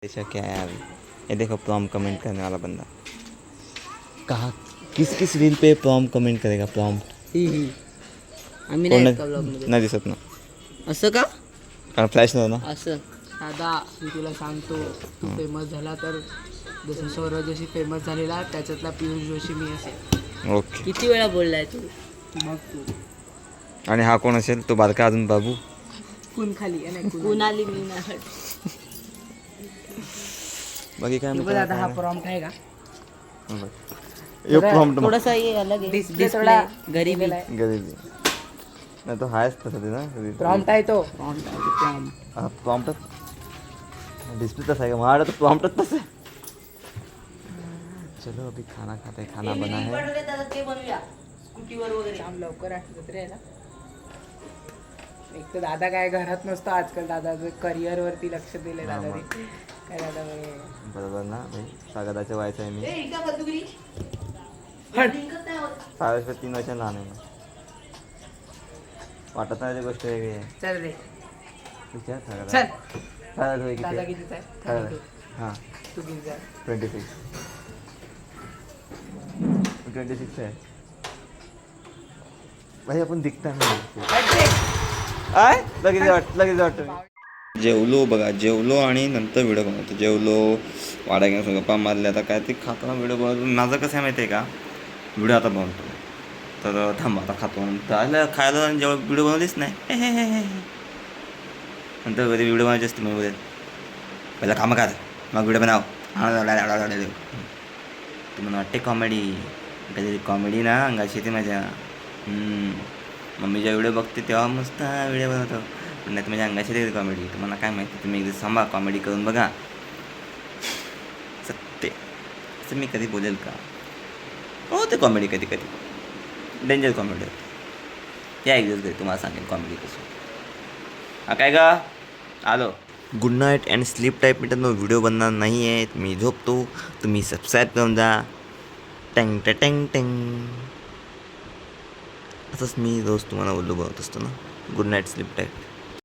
ऐसा क्या है यार। ये देखो प्रॉम कमेंट करने वाला बंदा कहाँ किस किस रील पे प्रॉम कमेंट करेगा प्रॉम आम्ही कोण नाही का ब्लॉगमध्ये नाही दिसत ना असं का कारण फ्लॅश नव्हतं ना. असं दादा मी तुला सांगतो तू फेमस झाला तर जसं सौरभ जोशी फेमस झालेला त्याच्यातला पियुष जोशी मी असेल. ओके. किती वेळा बोललाय तू मग तू आणि हा कोण असेल तो बारका अजून बाबू. खून खाली कुणाली मी नाही बाकी काय बघ आता हा प्रॉम्प्ट आहे का यो प्रॉम्प्ट थोडासा ये अलग आहे डिस्प्ले थोडा गरीबी गरीबी नाही तो हायच तसं ते ना प्रॉम्प्ट आहे तो प्रॉम्प्ट हा प्रॉम्प्टच डिस्प्ले तसा आहे का माझ्या तर प्रॉम्प्टच तसं आहे. चलो अभी खाना खाते खाना बना है. ते बनूया स्कूटीवर वगैरे काम लवकर आठवत रे ना. एक तर दादा काय घरात नसतो आजकाल दादाचं करिअर वरती लक्ष दिले दादाने काय दादा बरोबर ना भाई स्वागताच्या व्हायचं आहे मी हट 3 वर्ष लहान आहे ना वाटत नाही गोष्ट वेगळी आहे. चल रे विचार चल किती दादा कितीचा आहे हां तू कितीचा आहे 26 आहे भाई आपण दिखता नाही आय लगेच वाटतं. जेवलो बघा जेवलो आणि नंतर व्हिडिओ बनवतो. जेवलो वाडा घेऊन गप्पा मारले आता काय ते खाताना व्हिडिओ बनवतो. माझं कसं आहे माहिती आहे का व्हिडिओ आता बनवतो तर थांबा आता खातो त्याला खायला आणि जेव्हा व्हिडिओ बनवलीच नाही नंतर कधी व्हिडिओ बनायचे असते मग पहिला कामं कर मग व्हिडिओ बनाव तुम्हाला वाटते कॉमेडी कधी कॉमेडी ना अंगाशी येते माझ्या मम्मीच्या व्हिडिओ बघते तेव्हा मस्त व्हिडिओ बनवतो पण नाही तर माझ्या अंगाशी येते कॉमेडी. तुम्हाला काय माहिती तुम्ही एकदा सांभा कॉमेडी करून बघा सत्य असं मी कधी बोलेल का हो ते कॉमेडी कधी कधी डेंजर कॉमेडी या एक दिवस घरी तुम्हाला सांगेल कॉमेडी कसं हा काय का आलो. Good night and sleep type मित्रांनो व्हिडिओ बनणार नाही आहे मी झोपतो तुम्ही सबस्क्राईब करून जा टँग टँग टँग असंच मी रोज तुम्हाला उल्लू बनवत असतो ना. Good night sleep type.